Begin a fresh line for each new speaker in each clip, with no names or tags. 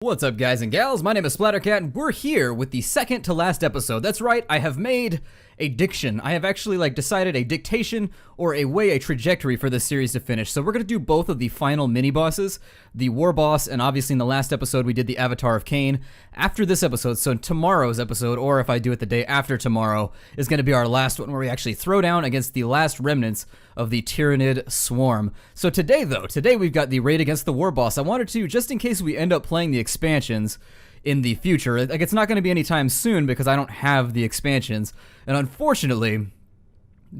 What's up, guys and gals? My name is Splattercat, and we're here with the second to last episode. That's right, I have made a diction. I have actually decided a dictation or a trajectory for this series to finish. So we're going to do both of the final mini-bosses, the Warboss, and obviously in the last episode we did the Avatar of Cain. After this episode, so tomorrow's episode, or if I do it the day after tomorrow, is going to be our last one where we actually throw down against the last remnants of the Tyranid Swarm. So today we've got the raid against the Warboss. I wanted to, just in case we end up playing the expansions in the future, it's not going to be anytime soon because I don't have the expansions, and unfortunately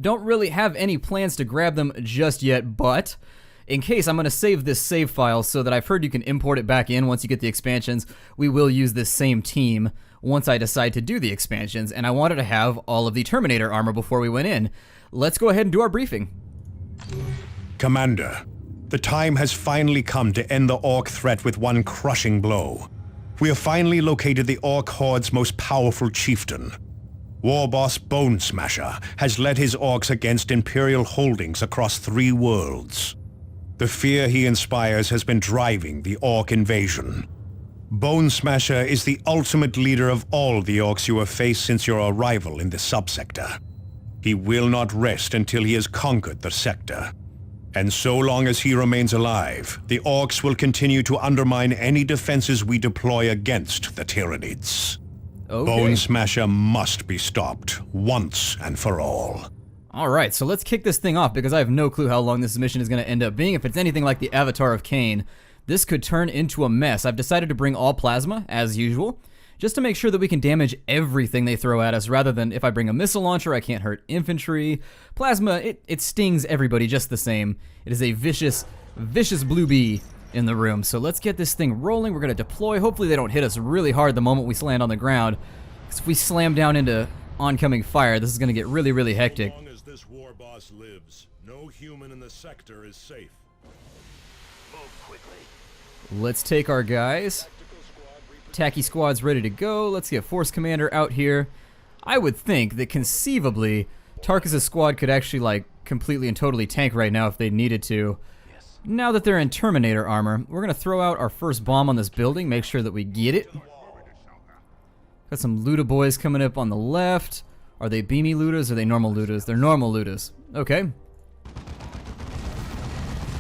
don't really have any plans to grab them just yet, but in case, I'm going to save this save file so that I've heard you can import it back in once you get the expansions. We will use this same team once I decide to do the expansions, and I wanted to have all of the Terminator armor before we went in. Let's go ahead and do our briefing.
Commander, the time has finally come to end the Orc threat with one crushing blow. We have finally located the Orc Horde's most powerful chieftain. Warboss Bonesmasha has led his Orcs against Imperial holdings across 3 worlds. The fear he inspires has been driving the Orc invasion. Bonesmasha is the ultimate leader of all the Orcs you have faced since your arrival in the subsector. He will not rest until he has conquered the sector. And so long as he remains alive, the Orcs will continue to undermine any defenses we deploy against the Tyranids.
Okay.
Bonesmasha must be stopped, once and for all.
Alright, so let's kick this thing off because I have no clue how long this mission is going to end up being. If it's anything like the Avatar of Cain, this could turn into a mess. I've decided to bring all plasma, as usual, just to make sure that we can damage everything they throw at us, rather than if I bring a missile launcher, I can't hurt infantry. Plasma, it stings everybody just the same. It is a vicious blue bee in the room. So let's get this thing rolling. We're going to deploy. Hopefully they don't hit us really hard the moment we land on the ground, because if we slam down into oncoming fire, this is going to get really hectic.
As long as this Warboss lives, no human in the sector is safe.
Move quickly.
Let's take our guys. Tacky squad's ready to go. Let's get Force Commander out here. I would think that conceivably Tarkus' squad could actually completely and totally tank right now if they needed to.
Yes.
Now that they're in Terminator armor, we're going to throw out our first bomb on this building, make sure that we get it. Got some Luda boys coming up on the left. Are they beamy Ludas or are they normal Ludas? They're normal Ludas. Okay.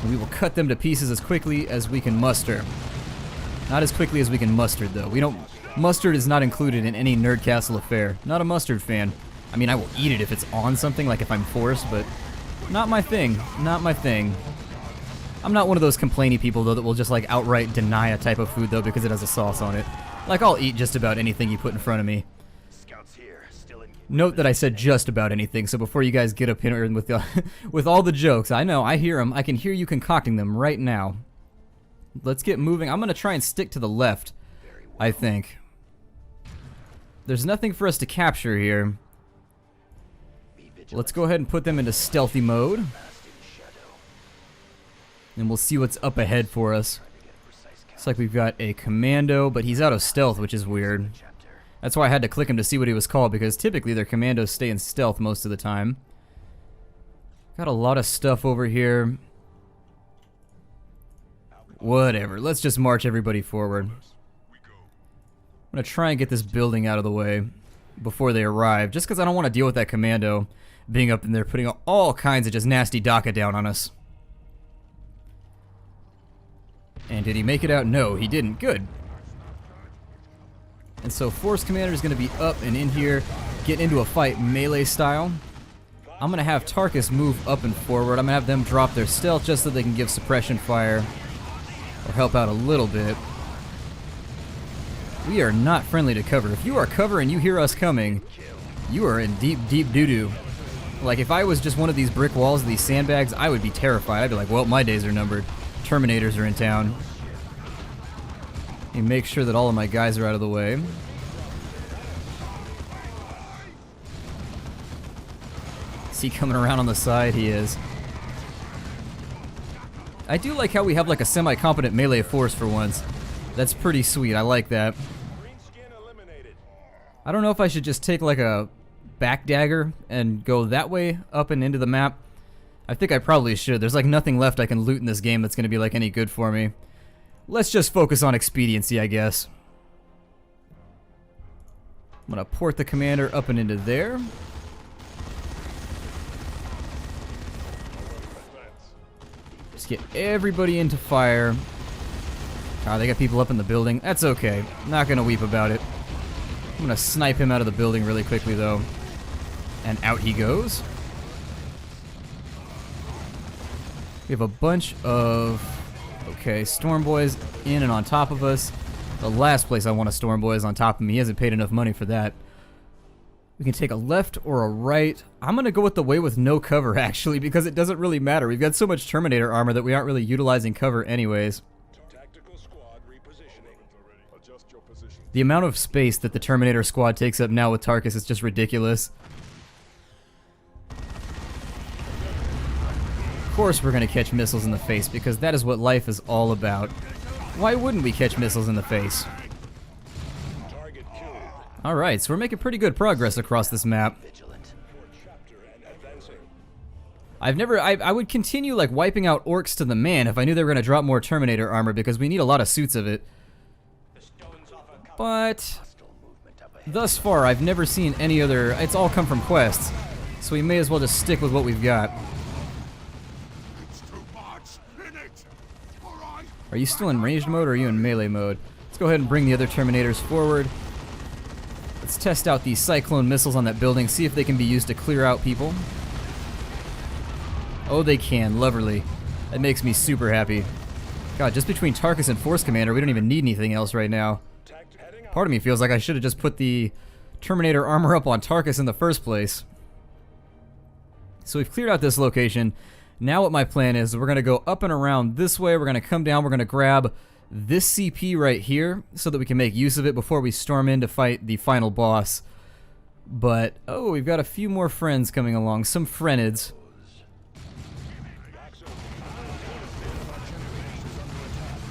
We will cut them to pieces as quickly as we can muster. Not as quickly as we can mustard, though. Mustard is not included in any Nerd Castle affair. Not a mustard fan. I mean, I will eat it if it's on something, like if I'm forced, but not my thing. Not my thing. I'm not one of those complainy people, though, that will just outright deny a type of food, though, because it has a sauce on it. I'll eat just about anything you put in front of me.
Scouts here, still in.
Note that I said just about anything, so before you guys get up here with with all the jokes, I know, I hear them. I can hear you concocting them right now. Let's get moving. I'm going to try and stick to the left, I think. There's nothing for us to capture here. Let's go ahead and put them into stealthy mode. And we'll see what's up ahead for us. Looks like we've got a commando, but he's out of stealth, which is weird. That's why I had to click him to see what he was called, because typically their commandos stay in stealth most of the time. Got a lot of stuff over here. Whatever, let's just march everybody forward. I'm gonna try and get this building out of the way before they arrive, just because I don't want to deal with that commando being up in there putting all kinds of just nasty DACA down on us. And did he make it out? No, he didn't. Good. And so Force Commander is going to be up and in here, get into a fight melee style. I'm going to have Tarkus move up and forward. I'm going to have them drop their stealth just so they can give suppression fire or help out a little bit. We are not friendly to cover. If you are cover and you hear us coming, you are in deep doo-doo. If I was just one of these brick walls, these sandbags, I would be terrified. I'd be like, well, my days are numbered. Terminators are in town. And make sure that all of my guys are out of the way. Is he coming around on the side? He is. I do like how we have a semi-competent melee force for once. That's pretty sweet. I like that. I don't know if I should just take a back dagger and go that way up and into the map. I think I probably should. There's nothing left I can loot in this game that's going to be any good for me. let's just focus on expediency, I guess. I'm gonna port the commander up and into there. Just get everybody into fire. Oh, they got people up in the building. That's okay. Not gonna weep about it. I'm gonna snipe him out of the building really quickly, though. And out he goes. We have a bunch of... Okay, Storm Boy's in and on top of us. The last place I want a Storm Boy is on top of me. He hasn't paid enough money for that. We can take a left or a right. I'm gonna go with the way with no cover, actually, because it doesn't really matter. We've got so much Terminator armor that we aren't really utilizing cover anyways. The amount of space that the Terminator squad takes up now with Tarkus is just ridiculous. Of course we're gonna catch missiles in the face, because that is what life is all about. Why wouldn't we catch missiles in the face? Alright, so we're making pretty good progress across this map. I would continue like wiping out orcs to the man if I knew they were gonna drop more Terminator armor, because we need a lot of suits of it. But thus far, I've never seen any other... It's all come from quests, so we may as well just stick with what we've got. Are you still in ranged mode, or are you in melee mode? Let's go ahead and bring the other Terminators forward. Let's test out these Cyclone missiles on that building, see if they can be used to clear out people. Oh, they can. Lovely. That makes me super happy. God, just between Tarkus and Force Commander, we don't even need anything else right now. Part of me feels like I should have just put the Terminator armor up on Tarkus in the first place. So we've cleared out this location. Now what my plan is, we're going to go up and around this way. We're going to come down. We're going to grab this CP right here so that we can make use of it before we storm in to fight the final boss. But, oh, we've got a few more friends coming along. Some friendids.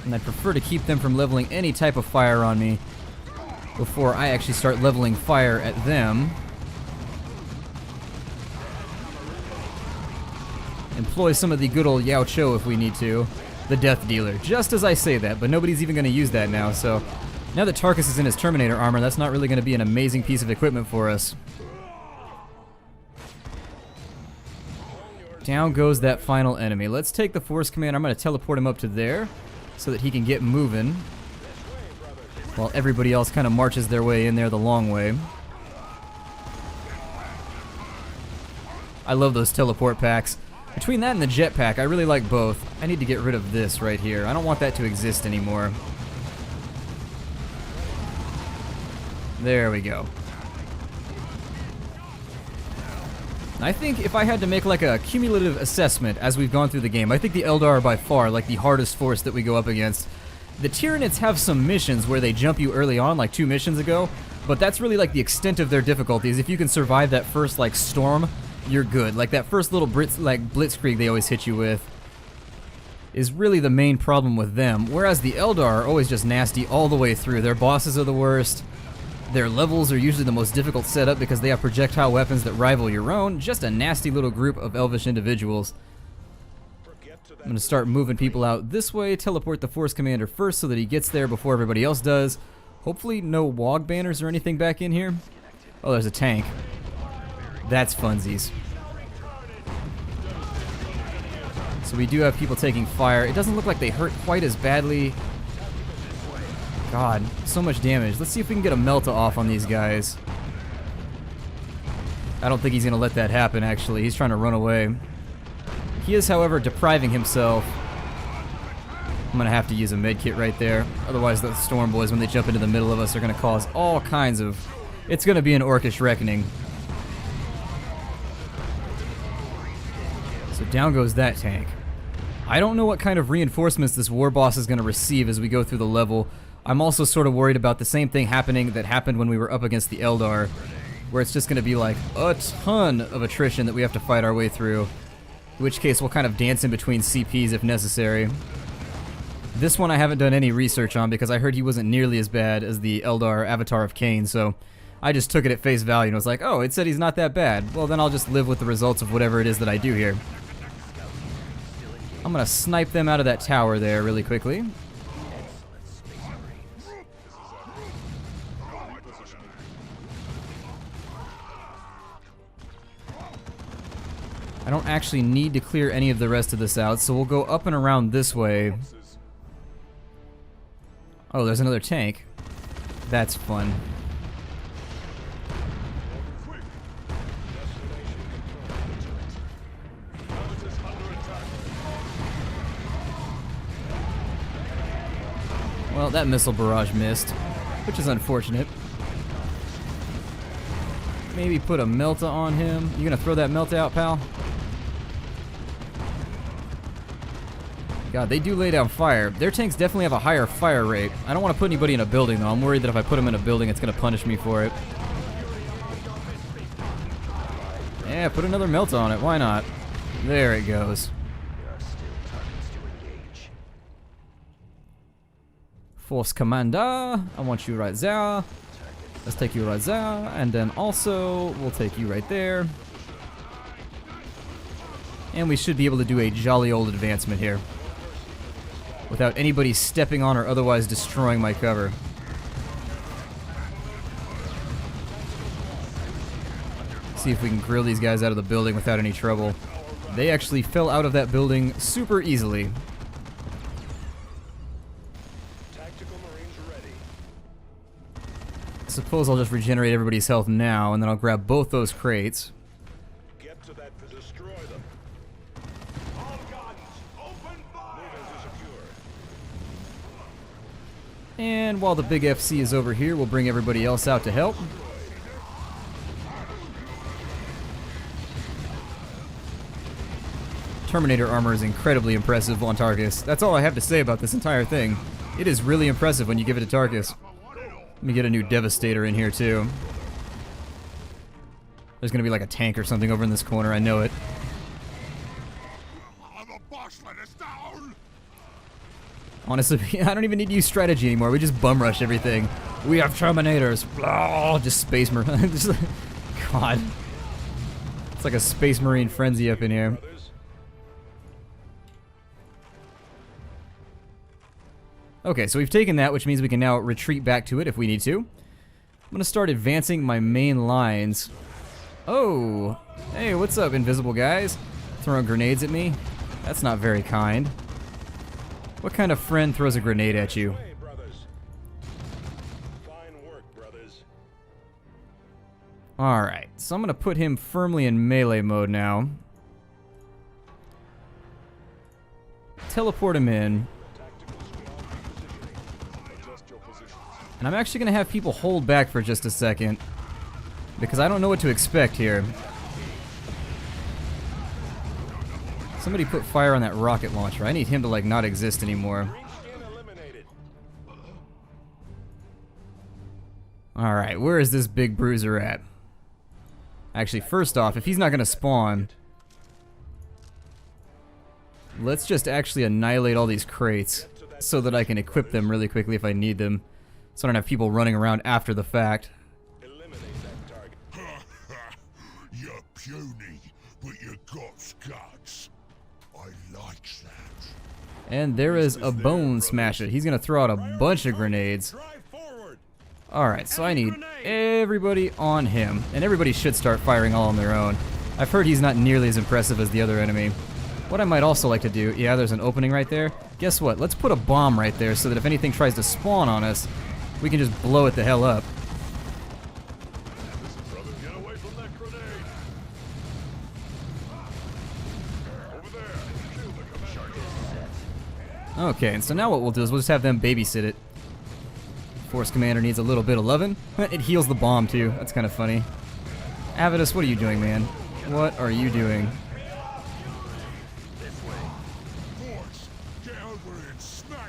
And I'd prefer to keep them from leveling any type of fire on me before I actually start leveling fire at them. Employ some of the good old Yao Cho if we need to. The Death Dealer. Just as I say that, but nobody's even going to use that now, so... Now that Tarkus is in his Terminator armor, that's not really going to be an amazing piece of equipment for us. Down goes that final enemy. Let's take the Force Commander. I'm going to teleport him up to there so that he can get moving, while everybody else kind of marches their way in there the long way. I love those teleport packs. Between that and the jetpack, I really like both. I need to get rid of this right here. I don't want that to exist anymore. There we go. I think if I had to make like a cumulative assessment as we've gone through the game, I think the Eldar are by far like the hardest force that we go up against. The Tyranids have some missions where they jump you early on, like 2 missions ago, but that's really like the extent of their difficulties. If you can survive that first like storm, you're good. Like that first little blitzkrieg they always hit you with is really the main problem with them, whereas the Eldar are always just nasty all the way through. Their bosses are the worst. Their levels are usually the most difficult setup because they have projectile weapons that rival your own. Just a nasty little group of elvish individuals. I'm going to start moving people out this way, teleport the Force Commander first so that he gets there before everybody else does. Hopefully no WOG banners or anything back in here. Oh, there's a tank. That's funsies. So we do have people taking fire. It doesn't look like they hurt quite as badly. God, so much damage. Let's see if we can get a Melta off on these guys. I don't think he's going to let that happen, actually. He's trying to run away. He is, however, depriving himself. I'm going to have to use a medkit right there. Otherwise, the Storm Boys, when they jump into the middle of us, are going to cause all kinds of... It's going to be an orcish reckoning. So down goes that tank. I don't know what kind of reinforcements this Warboss is going to receive as we go through the level. I'm also sort of worried about the same thing happening that happened when we were up against the Eldar, where it's just going to be like a ton of attrition that we have to fight our way through. In which case we'll kind of dance in between CPs if necessary. This one I haven't done any research on because I heard he wasn't nearly as bad as the Eldar Avatar of Cain, so I just took it at face value and was like, oh, it said he's not that bad. Well, then I'll just live with the results of whatever it is that I do here. I'm going to snipe them out of that tower there really quickly. I don't actually need to clear any of the rest of this out, so we'll go up and around this way. Oh, there's another tank. That's fun. Well, that missile barrage missed, which is unfortunate. Maybe put a Melta on him. You gonna throw that Melta out, pal? God, they do lay down fire. Their tanks definitely have a higher fire rate. I don't want to put anybody in a building, though. I'm worried that if I put them in a building, it's gonna punish me for it. Yeah, put another Melta on it. Why not? There it goes. Force Commander, I want you right there. Let's take you right there, and then also we'll take you right there. And we should be able to do a jolly old advancement here without anybody stepping on or otherwise destroying my cover. See if we can grill these guys out of the building without any trouble. They actually fell out of that building super easily. I suppose I'll just regenerate everybody's health now, and then I'll grab both those crates.
Get to that to destroy them. All guns, open fire! Moving to secure.
And while the big FC is over here, we'll bring everybody else out to help. Terminator armor is incredibly impressive on Tarkus. That's all I have to say about this entire thing. It is really impressive when you give it to Tarkus. Let me get a new Devastator in here too. There's gonna be like a tank or something over in this corner, I know it. Honestly, I don't even need to use strategy anymore. We just bum rush everything. We have Terminators. Oh, just Space Marine. Just, God. It's like a Space Marine frenzy up in here. Okay, so we've taken that, which means we can now retreat back to it if we need to. I'm gonna start advancing my main lines. Oh, hey, what's up, invisible guys? Throwing grenades at me? That's not very kind. What kind of friend throws a grenade at you? Alright, so I'm gonna put him firmly in melee mode now. Teleport him in. And I'm actually going to have people hold back for just a second, because I don't know what to expect here. Somebody put fire on that rocket launcher. I need him to like not exist anymore. Alright, where is this big bruiser at? Actually, first off, if he's not going to spawn, let's just actually annihilate all these crates so that I can equip them really quickly if I need them. So I don't have people running around after the fact.
Eliminate that target.
You're puny, but you got guts. I like that.
And there is a Bonesmasha. He's gonna throw out a bunch of grenades.
Drive forward.
Alright, so I need everybody on him. And everybody should start firing all on their own. I've heard he's not nearly as impressive as the other enemy. What I might also like to do, yeah, there's an opening right there. Guess what? Let's put a bomb right there so that if anything tries to spawn on us, we can just blow it the hell up.
Brother, get away from that grenade. Over there. Shield the commander.
Okay, and so now what we'll do is we'll just have them babysit it. Force Commander needs a little bit of lovin'. It heals the bomb too. That's kind of funny. Avidus, what are you doing, man? What are you doing?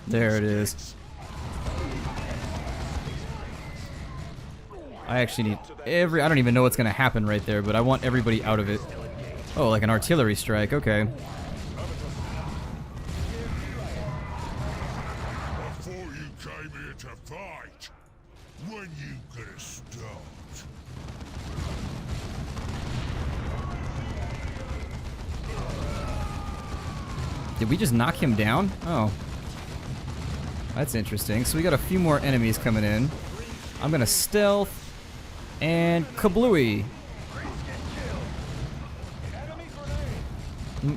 There it is. I actually need I don't even know what's gonna happen right there, but I want everybody out of it. Oh, like an artillery strike, okay.
Before you came here to fight, when you gonna start?
Did we just knock him down? Oh. That's interesting. So we got a few more enemies coming in. I'm gonna stealth. And kablooey.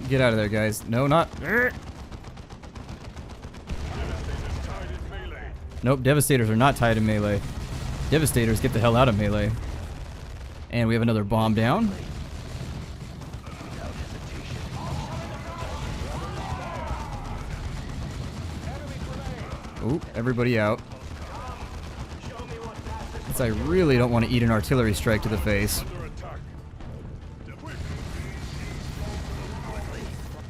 Get out of there, guys. No, not. Nope, Devastators are not tied in melee. Devastators get the hell out of melee. And we have another bomb down. Oop, everybody out. Because I really don't want to eat an artillery strike to the face.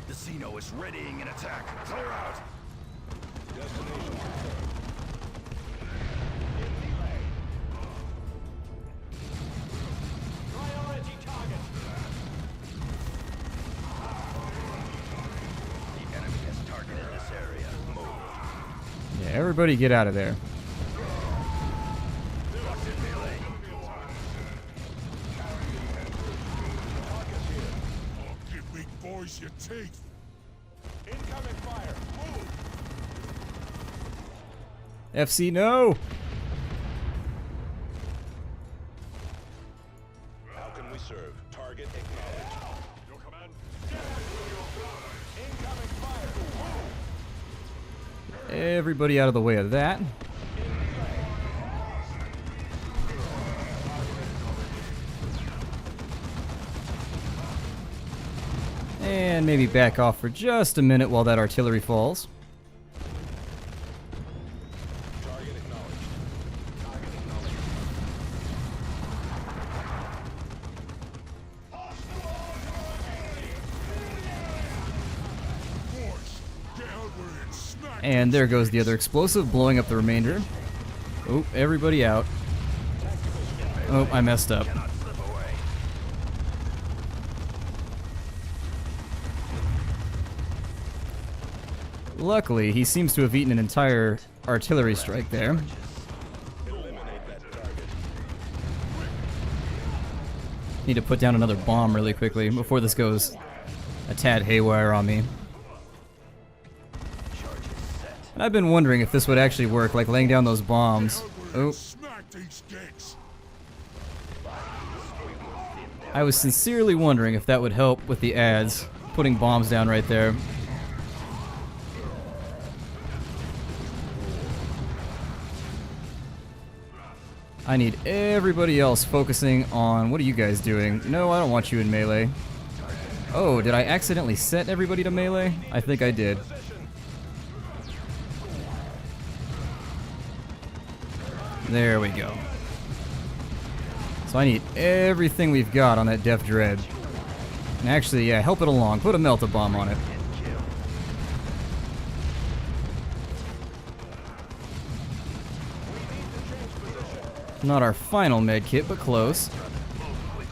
The Xeno is readying an attack. Clear out.
Priority target.
The enemy has targeted this area. Move.
Yeah, everybody get out of there.
Locked in melee.
Oh, give big boys your teeth.
Incoming fire. Move.
FC, no!
How can we serve? Target acknowledged. Your command. Incoming fire. Move.
Everybody out of the way of that. And maybe back off for just a minute while that artillery falls.
Target acknowledged. Target acknowledged.
Boys, get over and smack.
And there goes the other explosive, blowing up the remainder. Oh, everybody out. Oh, I messed up.
Cannot slip away.
Luckily, he seems to have eaten an entire artillery strike there.
Eliminate that target.
Need to put down another bomb really quickly before this goes a tad haywire on me.
Charges set.
And I've been wondering if this would actually work, like laying down those bombs. Oh,
Smack these dicks.
I was sincerely wondering if that would help with the ads, putting bombs down right there. I need everybody else focusing on, what are you guys doing? No, I don't want you in melee. Oh, did I accidentally set everybody to melee? I think I did. There we go. So I need everything we've got on that Def Dread. And actually, yeah, help it along. Put a melt-a-bomb on it. Not our final med kit, but close.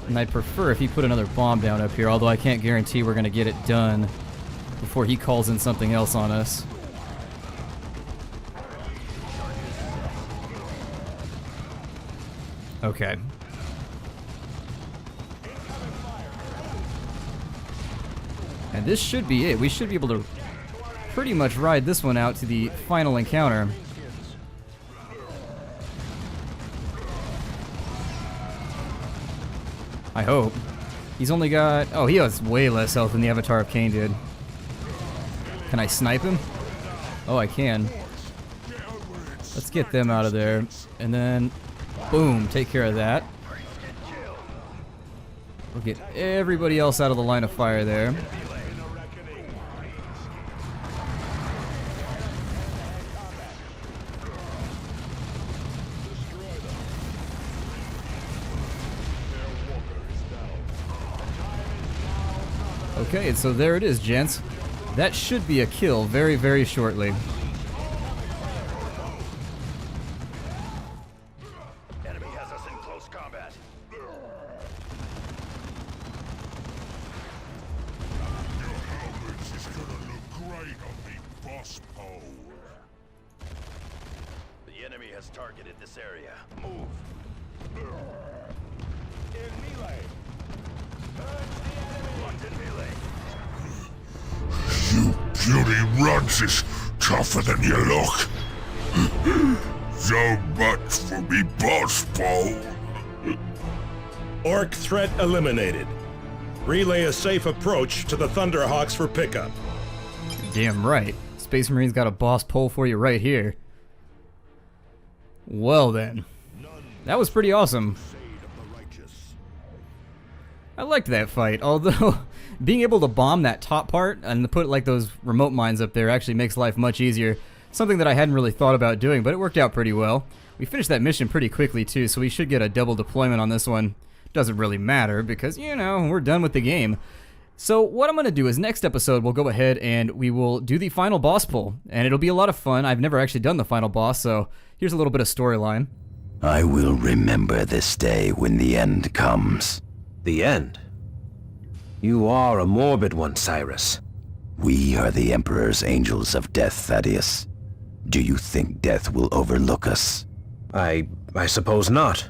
And I'd prefer if he put another bomb down up here, although I can't guarantee we're going to get it done before he calls in something else on us. Okay. And this should be it. We should be able to pretty much ride this one out to the final encounter. I hope. He's only got... Oh, he has way less health than the Avatar of Cain did. Can I snipe him? Oh, I can. Let's get them out of there. And then... Boom, take care of that. We'll get everybody else out of the line of fire there. Okay, and so there it is, gents. That should be a kill very, very shortly.
Enemy has us in close combat.
Your helmets is gonna look great on me, boss pole.
The enemy has targeted this area. Move.
In melee.
Locked in melee.
You puny runs is tougher than you look. So much for me, boss pole.
Orc threat eliminated. Relay a safe approach to the Thunderhawks for pickup.
Damn right. Space Marine's got a boss pole for you right here. Well then. That was pretty awesome. I liked that fight, although being able to bomb that top part and to put like those remote mines up there actually makes life much easier. Something that I hadn't really thought about doing, but it worked out pretty well. We finished that mission pretty quickly too, so we should get a double deployment on this one. Doesn't really matter because, you know, we're done with the game. So what I'm going to do is next episode we'll go ahead and we will do the final boss pull. And it'll be a lot of fun. I've never actually done the final boss, so here's a little bit of storyline.
I will remember this day when the end comes.
The end? You are a morbid one, Cyrus.
We are the Emperor's Angels of Death, Thaddeus. Do you think death will overlook us?
I suppose not.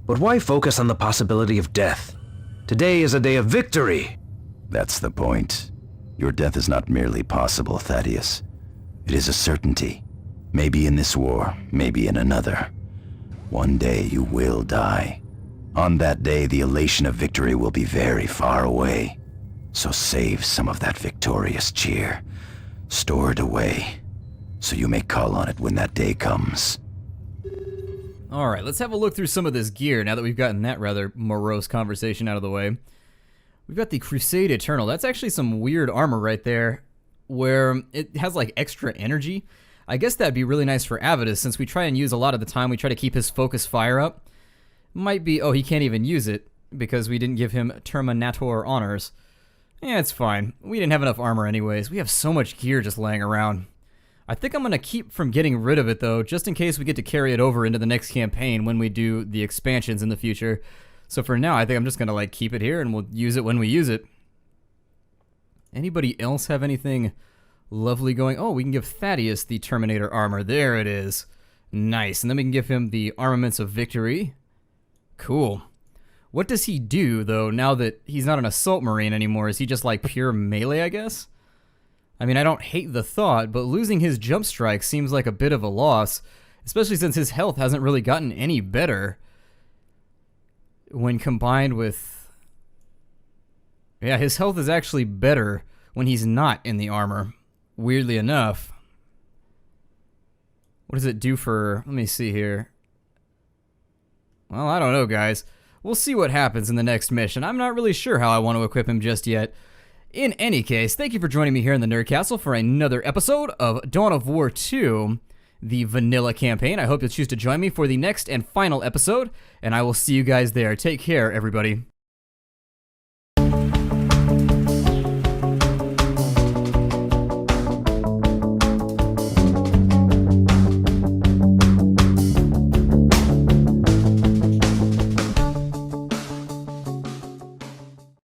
But why focus on the possibility of death? Today is a day of victory.
That's the point. Your death is not merely possible, Thaddeus. It is a certainty. Maybe in this war, maybe in another. One day you will die. On that day, the elation of victory will be very far away. So save some of that victorious cheer. Store it away, so you may call on it when that day comes.
Alright, let's have a look through some of this gear now that we've gotten that rather morose conversation out of the way. We've got the Crusade Eternal. That's actually some weird armor right there, where it has like extra energy. I guess that'd be really nice for Avidus, since we try and use a lot of the time, we try to keep his focus fire up. Might be, oh, he can't even use it, because we didn't give him Terminator honors. Yeah, it's fine. We didn't have enough armor anyways. We have so much gear just laying around. I think I'm going to keep from getting rid of it, though, just in case we get to carry it over into the next campaign when we do the expansions in the future. So for now, I think I'm just going to like keep it here, and we'll use it when we use it. Anybody else have anything lovely going? Oh, we can give Thaddeus the Terminator armor. There it is. Nice. And then we can give him the Armaments of Victory. Cool. What does he do, though, now that he's not an Assault Marine anymore? Is he just like pure melee, I guess? I mean, I don't hate the thought, but losing his jump strike seems like a bit of a loss, especially since his health hasn't really gotten any better when combined with... Yeah, his health is actually better when he's not in the armor, weirdly enough. What does it do for... Let me see here. Well, I don't know, guys. We'll see what happens in the next mission. I'm not really sure how I want to equip him just yet. In any case, thank you for joining me here in the Nerd Castle for another episode of Dawn of War 2, the vanilla campaign. I hope you'll choose to join me for the next and final episode, and I will see you guys there. Take care, everybody.